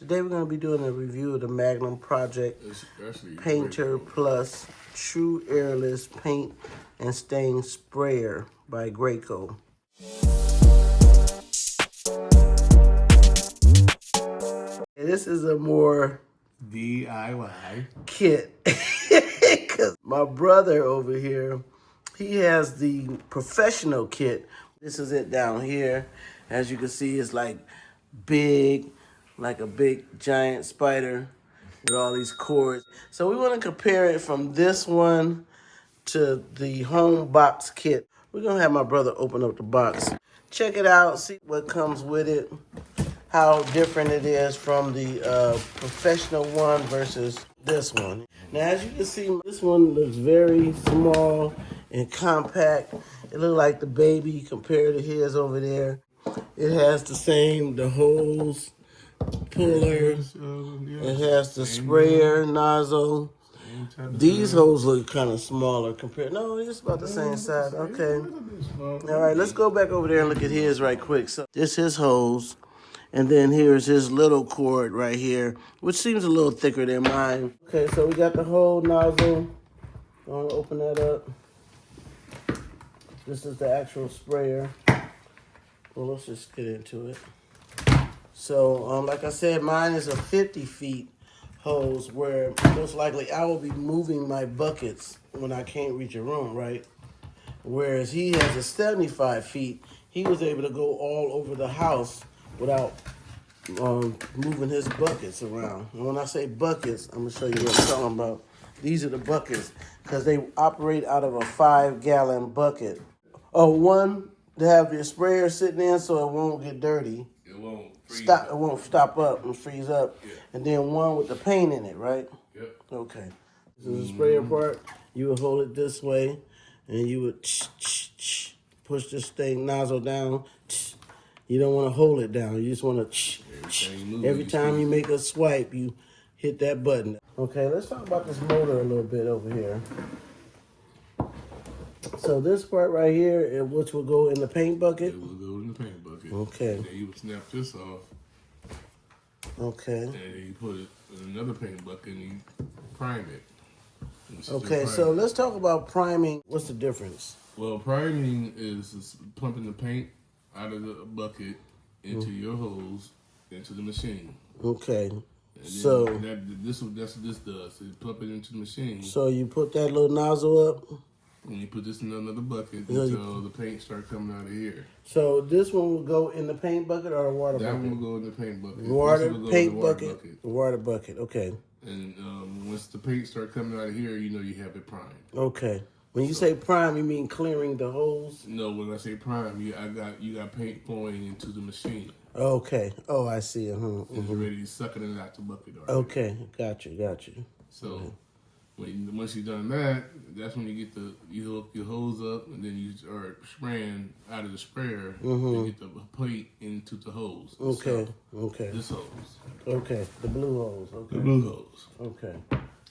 Today we're going to be doing a review of the Magnum Project Painter Plus True Airless Paint and Stain Sprayer by Graco. And this is a more DIY kit. Because my brother over here, he has the professional kit. This is it down here. As you can see, it's like big, like a big giant spider with all these cords. So we want to compare it from this one to the home box kit. We're going to have my brother open up the box. Check it out, see what comes with it, how different it is from the professional one versus this one. Now, as you can see, this one looks very small and compact. It looks like the baby compared to his over there. It has the hose, puller. It has the sprayer nozzle. These hoses look kind of smaller compared. No, it's about the same size. Okay. All right, let's go back over there and look at his right quick. So this is his hose. And then here's his little cord right here, which seems a little thicker than mine. Okay, so we got the whole nozzle. I'm gonna open that up. This is the actual sprayer. Well, let's just get into it. So, like I said, mine is a 50 feet hose where most likely I will be moving my buckets when I can't reach a room, right? Whereas he has a 75 feet. He was able to go all over the house without moving his buckets around. And when I say buckets, I'm going to show you what I'm talking about. These are the buckets because they operate out of a 5-gallon bucket. Oh, one to have your sprayer sitting in so it won't get dirty. It won't freeze It won't stop up and freeze up. Yeah. And then one with the paint in it, right? Yep. Okay. This is the sprayer part. You would hold it this way, and you would push this thing nozzle down. You don't want to hold it down. You just want to every time you make a swipe, you hit that button. Okay, let's talk about this motor a little bit over here. So this part right here, which will go in the paint bucket? It will go in the paint bucket. Okay. And then you would snap this off. Okay. And then you put it in another paint bucket and you prime it. Okay, so let's talk about priming. What's the difference? Well, priming is pumping the paint out of the bucket into your hose, into the machine. Okay. And so that's what this does. It pump it into the machine. So you put that little nozzle up? And you put this in another bucket until the paint start coming out of here. So this one will go in the paint bucket or a water bucket? That one will go in the paint bucket. Paint bucket. The water bucket. Okay. And once the paint start coming out of here, you know you have it primed. Okay. When you say prime, you mean clearing the hose? No, when I say prime, you got paint flowing into the machine. Okay. Oh, I see. It's ready to sucking it out the bucket already. Okay. Got you. So once you've done that, that's when you get you hook your hose up, and then you start spraying out of the sprayer and get the plate into the hose. Okay. So, this hose. Okay. The blue hose. Okay. The blue hose. Okay.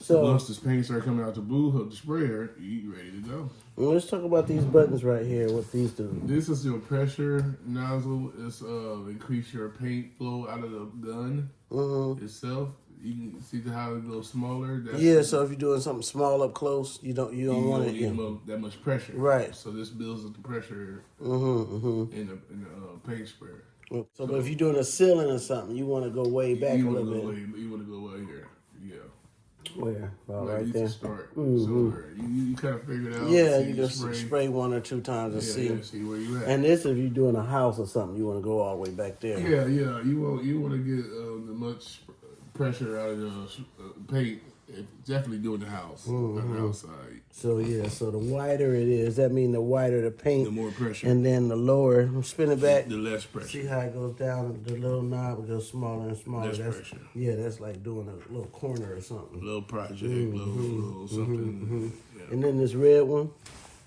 So once this paint starts coming out the blue hose, the sprayer, you ready to go. Well, let's talk about these buttons right here. What these do? This is your pressure nozzle. It's increase your paint flow out of the gun itself. You can see how it goes smaller. So if you're doing something small up close, you don't want it need that much pressure. Right. So this builds up the pressure in the paint sprayer. So, but if you're doing a ceiling or something, you want to go way back a little bit. You want to go way here. Yeah. Where? Well, like right there. Start. So you kind of figure it out. Yeah, you can spray 1 or 2 times and see where you at. And this, if you're doing a house or something, you want to go all the way back there. Yeah. You want to get the much pressure out of the paint. Definitely doing the house on the outside. So so the wider it is, that means the wider the paint, the more pressure, and then the lower. Spin it back. The less pressure. See how it goes down. The little knob goes smaller and smaller. Less pressure. Yeah, that's like doing a little corner or something. A little project, little something. Yeah. And then this red one.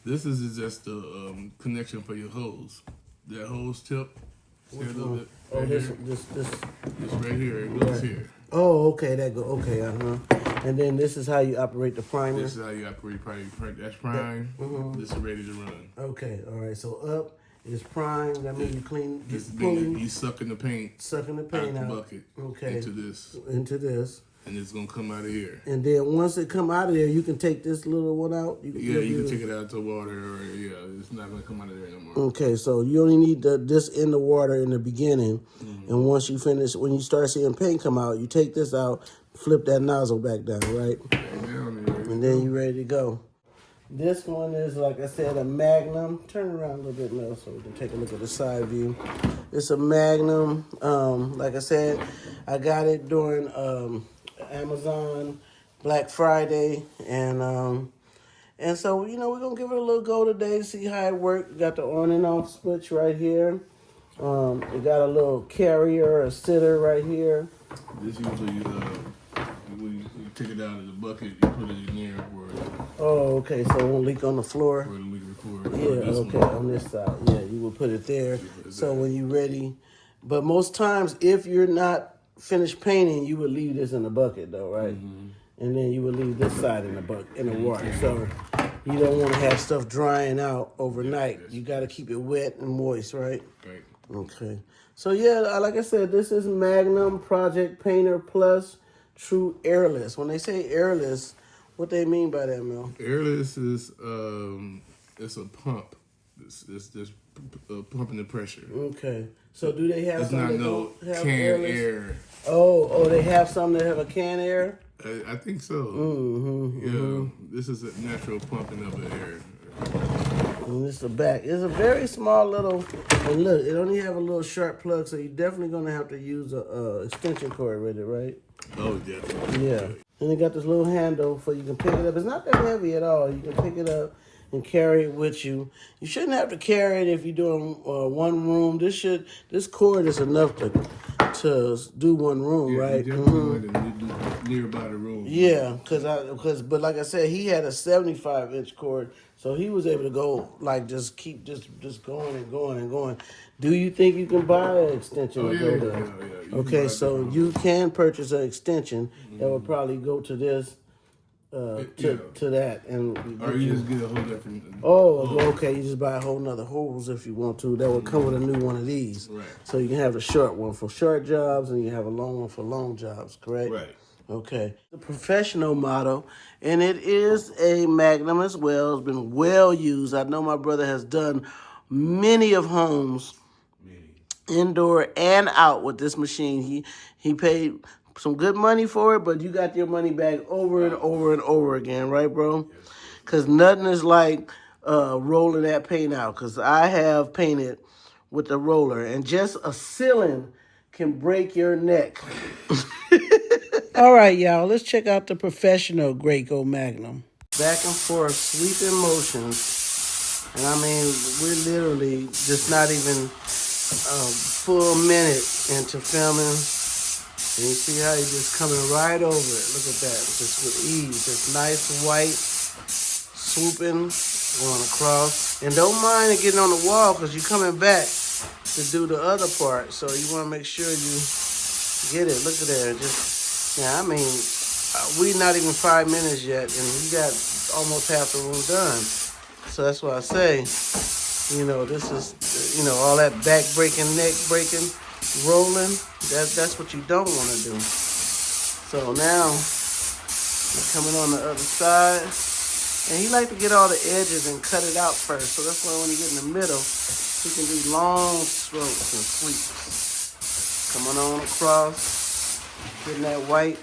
This is just the connection for your hose. That hose tip. Which See one? right This right here. It goes here. Oh, okay, that go. Okay, And then this is how you operate the primer. This is how you operate primer. That's prime. This is ready to run. Okay, all right. So up It's primed. That means you clean. You sucking the paint. Sucking the paint out. The bucket. Okay. Into this. Into this. And it's gonna come out of here. And then once it come out of there, you can take this little one out. You can take it out to water, or it's not gonna come out of there no more. Okay, so you only need this in the water in the beginning, and once you finish, when you start seeing paint come out, you take this out, flip that nozzle back down, right? And then you're ready to go. This one is, like I said, a Magnum. Turn around a little bit now so we can take a look at the side view. It's a Magnum. Like I said, I got it during Amazon Black Friday, and so we're gonna give it a little go today to see how it works. You got the on and off switch right here. You got a little carrier, a sitter right here. This usually when you take it out of the bucket, you put it in there where. Oh, okay. So it won't leak on the floor. Where the leak record. Yeah. Okay. On this side, yeah, you will put it there. So when you're ready, but most times if you're not finished painting, you would leave this in the bucket though, right? And then you would leave this side in the water. So you don't want to have stuff drying out overnight. You got to keep it wet and moist, right? Right. Okay. So yeah, like I said, this is Magnum Project Painter Plus True Airless. When they say airless, what they mean by that, Mel? Airless is it's a pump. It's just pumping the pressure. Okay. So do they have some that don't have canned airless? air? Oh, they have some that have a canned air? I think so. This is a natural pumping of the air. And this is the back. It's a very small little, and look, it only have a little sharp plug, so you're definitely going to have to use a extension cord with it, right? Oh, definitely. Yeah. And it got this little handle so you can pick it up. It's not that heavy at all. You can pick it up and carry it with you. You shouldn't have to carry it if you're doing one room. This cord is enough to do one room, right? Nearby the room. Yeah, but like I said, he had a 75-inch cord, so he was able to go just keep just going and going and going. Do you think you can buy an extension? Yeah. Okay, so you can purchase an extension that would probably go to this. To that, or you just get a whole different. Okay. You just buy a whole nother hose if you want to. That would come with a new one of these. Right. So you can have a short one for short jobs, and you have a long one for long jobs. Correct. Right. Okay. The professional model, and it is a Magnum as well. It's been well used. I know my brother has done many of homes, indoor and out with this machine. He paid some good money for it, but you got your money back over and over and over again, right, bro? Because nothing is like rolling that paint out, because I have painted with the roller, and just a ceiling can break your neck. All right, y'all, let's check out the professional Graco Magnum. Back and forth, sweeping motions, and I mean, we're literally just not even a full minute into filming. And you see how he's just coming right over it. Look at that, just with ease. Just nice white, swooping, going across. And don't mind it getting on the wall, because you're coming back to do the other part. So you want to make sure you get it. Look at that. We not even 5 minutes yet, and he got almost half the room done. So that's why I say, this is, all that back breaking, neck breaking, rolling, that's what you don't want to do. So now he's coming on the other side, and he like to get all the edges and cut it out first. So that's why when you get in the middle, he can do long strokes and sweeps. Coming on across, getting that white.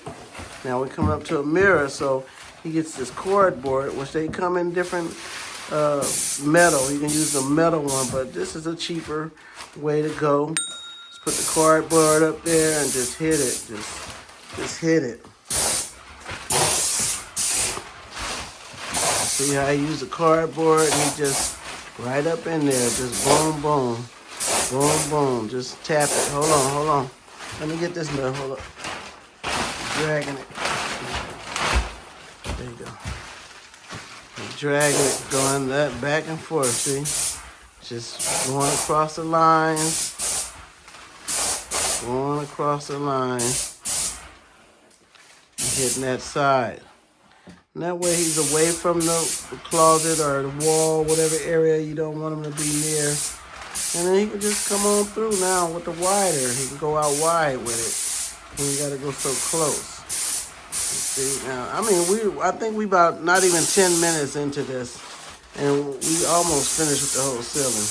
Now we're coming up to a mirror, so he gets this cardboard, which they come in different metal. You can use the metal one, but this is a cheaper way to go. Put the cardboard up there and just hit it. Just hit it. See how I use the cardboard? And he just right up in there. Just boom, boom. Boom, boom. Just tap it. Hold on. Let me get this now. Hold up. Dragging it. There you go. Dragging it. Going that back and forth, see? Just going across the lines. Going across the line, hitting that side. And that way he's away from the closet or the wall, whatever area you don't want him to be near. And then he can just come on through now with the wider. He can go out wide with it. He ain't got to go so close. See, now, I mean, I think we about not even 10 minutes into this, and we almost finished with the whole ceiling.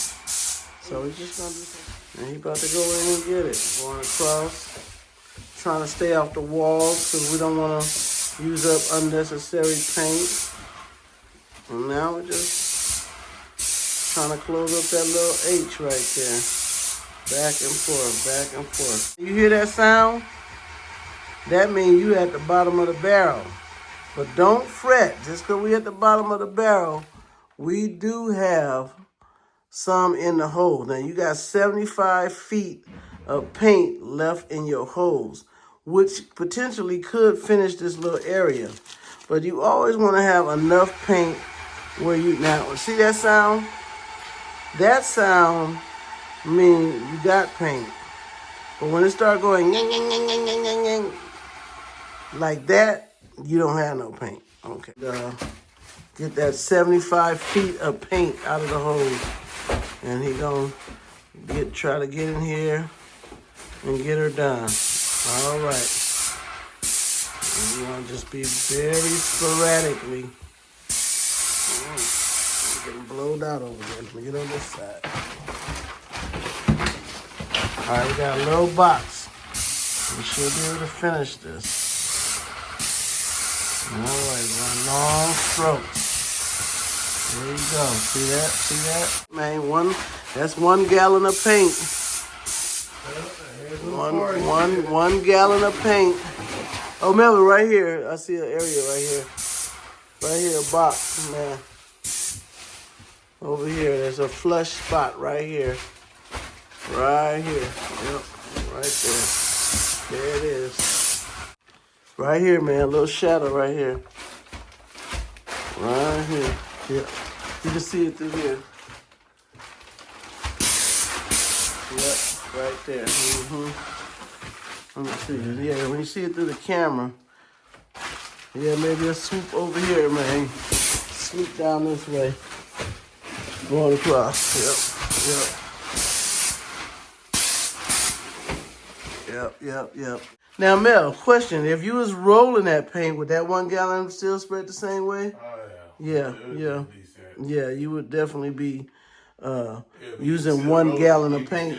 So we're just gonna do something. And he about to go in and get it. Going across, trying to stay off the walls because we don't want to use up unnecessary paint. And now we're just trying to close up that little H right there. Back and forth, back and forth. You hear that sound? That means you at the bottom of the barrel. But don't fret, just because we at the bottom of the barrel, we do have some in the hole. Now you got 75 feet of paint left in your hose, which potentially could finish this little area. But you always want to have enough paint where you, now see that sound? That sound means you got paint. But when it start going yang, yang, yang, yang, yang, yang, yang, like that, you don't have no paint. Okay. Get that 75 feet of paint out of the hose. And he gonna try to get in here and get her done. All right. And you wanna just be very sporadically. Getting blowed out over there. Let me get on this side. All right, we got a little box. We should be able to finish this. All right, one long strokes. There you go. See that? See that? Man, that's 1 gallon of paint. One gallon of paint. Oh, Melvin, right here. I see an area right here. Right here, a box, man. Over here, there's a flush spot right here. Right here. Yep, right there. There it is. Right here, man. A little shadow right here. Right here. Yep. You can see it through here. Yep, right there. Let me see. Yeah, when you see it through the camera, yeah, maybe a swoop over here, man. Swoop down this way. Going across. Yep. Now, Mel, question. If you was rolling that paint, would that 1 gallon still spread the same way? Yeah. Yeah, you would definitely be using 1 gallon of paint.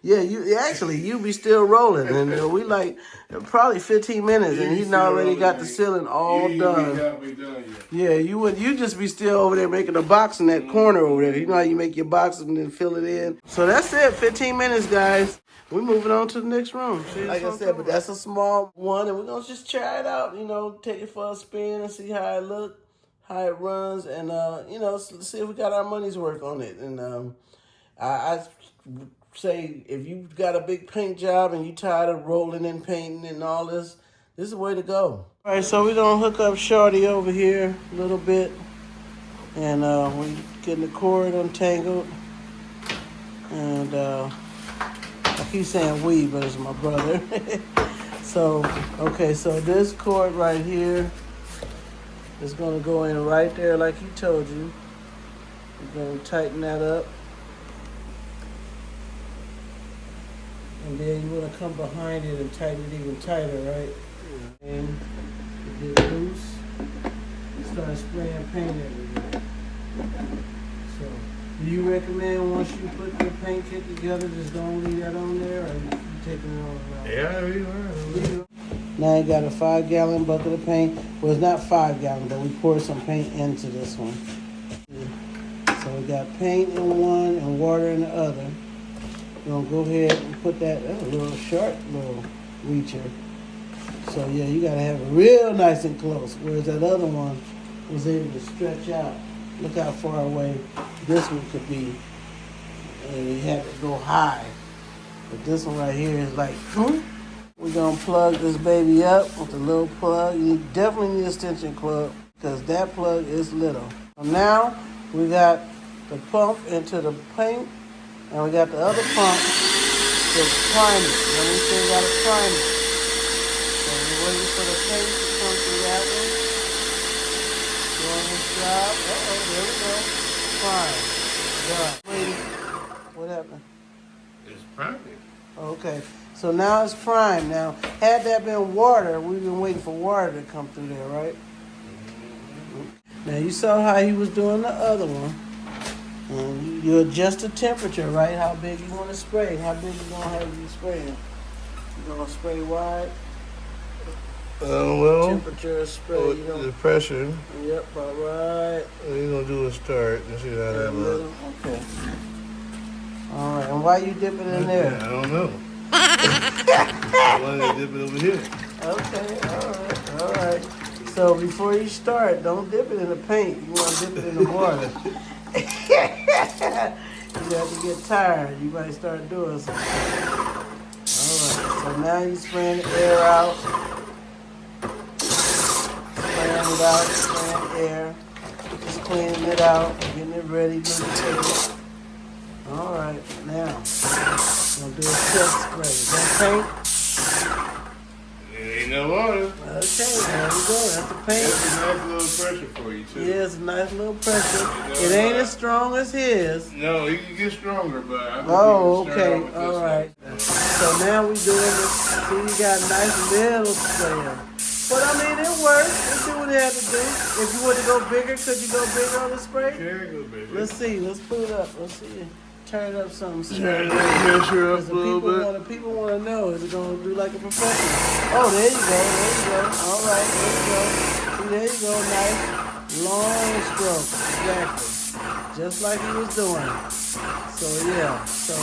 Yeah, you'd be still rolling. And we like probably 15 minutes, and he's already got the ceiling all done. Yeah, you just be still over there making a box in that corner over there. You know how you make your box and then fill it in? So that's it, 15 minutes, guys. We're moving on to the next room. Like I said, but that's a small one, and we're going to just try it out, take it for a spin and see how it looks, how it runs, and, see if we got our money's worth on it. And I say if you got a big paint job and you tired of rolling and painting and all this, this is the way to go. All right, so we're going to hook up Shorty over here a little bit, and we're getting the cord untangled, and I keep saying we, but it's my brother. So this cord right here is going to go in right there like he told you. We're going to tighten that up. And then you want to come behind it and tighten it even tighter, right? And get loose. Start spraying paint everywhere. So, do you recommend once you put the paint kit together, just don't leave that on there, or you taking it all out? Yeah, we were. Now you got a 5 gallon bucket of paint. Well, it's not 5 gallon, but we poured some paint into this one. So we got paint in one and water in the other. We're gonna go ahead and put that's a little short little reacher. So yeah, you gotta have it real nice and close, whereas that other one was able to stretch out. Look how far away this one could be. And you had to go high. But this one right here is like, We're gonna plug this baby up with a little plug. You definitely need an extension plug because that plug is little. So now we got the pump into the paint, and we got the other pump to prime it. Then we still got to prime it. So we're waiting for the paint to come through that one. Doing this job. There we go. Prime. Done. What happened? It's priming. Okay, so now it's prime. Now, had that been water, we've been waiting for water to come through there, right? Now, you saw how he was doing the other one. And you adjust the temperature, right? How big you want to spray. How big you going to have you spraying? You going to spray wide? Well, Temperature spray. You know. the pressure. Yep, all right. You're going to do a start and see how that looks. Okay. All right, and why you dip it in there? I don't know. I want to dip it over here. Okay, all right. So before you start, don't dip it in the paint. You want to dip it in the water. You have to get tired. You might start doing something. All right, so now you're spraying the air out. Spraying it out, spraying air. Just cleaning it out, getting it ready, lubricated. All right, now, I'm going to do a test spray. Is that paint? It ain't no water. Okay, there we go. That's the paint. That's a nice little pressure for you, too. Yeah, it's a nice little pressure. It ain't as strong as his. No, he can get stronger, but I think okay. All right. So now we doing this. See, you got a nice little sprayer. But I mean, it works. It do what it had to do. If you want to go bigger, could you go bigger on the spray? Can go bigger. Let's see. Let's put it up. Let's see. Turn it up some. Turn that pressure up a little bit. People want to know, is it going to do like a professional? Oh, there you go. There you go. All right. There you go. See, there you go. Nice. Long stroke. Exactly. Just like he was doing. So, yeah. So,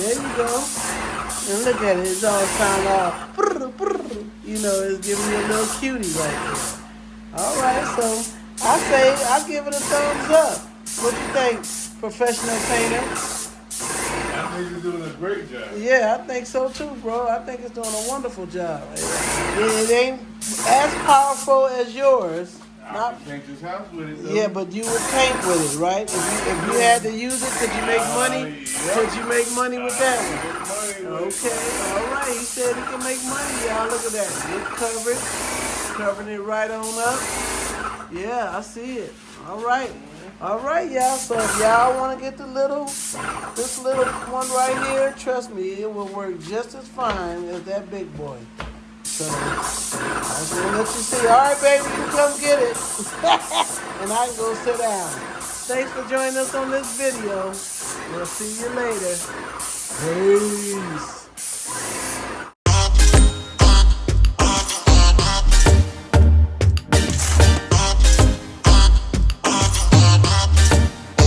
there you go. And look at it. It's all sound all, you know, it's giving you a little cutie right there. All right. So, I give it a thumbs up. What you think, professional painter? I think you're doing a great job. Yeah, I think so too, bro. I think it's doing a wonderful job. It ain't as powerful as yours. I can paint this house with it, though. Yeah, but you would paint with it, right? If you had to use it, could you make money? Yeah. Could you make money with that one? Money with it. Okay, all right. He said he can make money, y'all. Look at that. Good coverage. Covering it right on up. Yeah, I see it. All right. All right, y'all. So if y'all want to get this little one right here, trust me, it will work just as fine as that big boy. So I just want to let you see. All right, baby, you come get it. And I can go sit down. Thanks for joining us on this video. We'll see you later. Peace.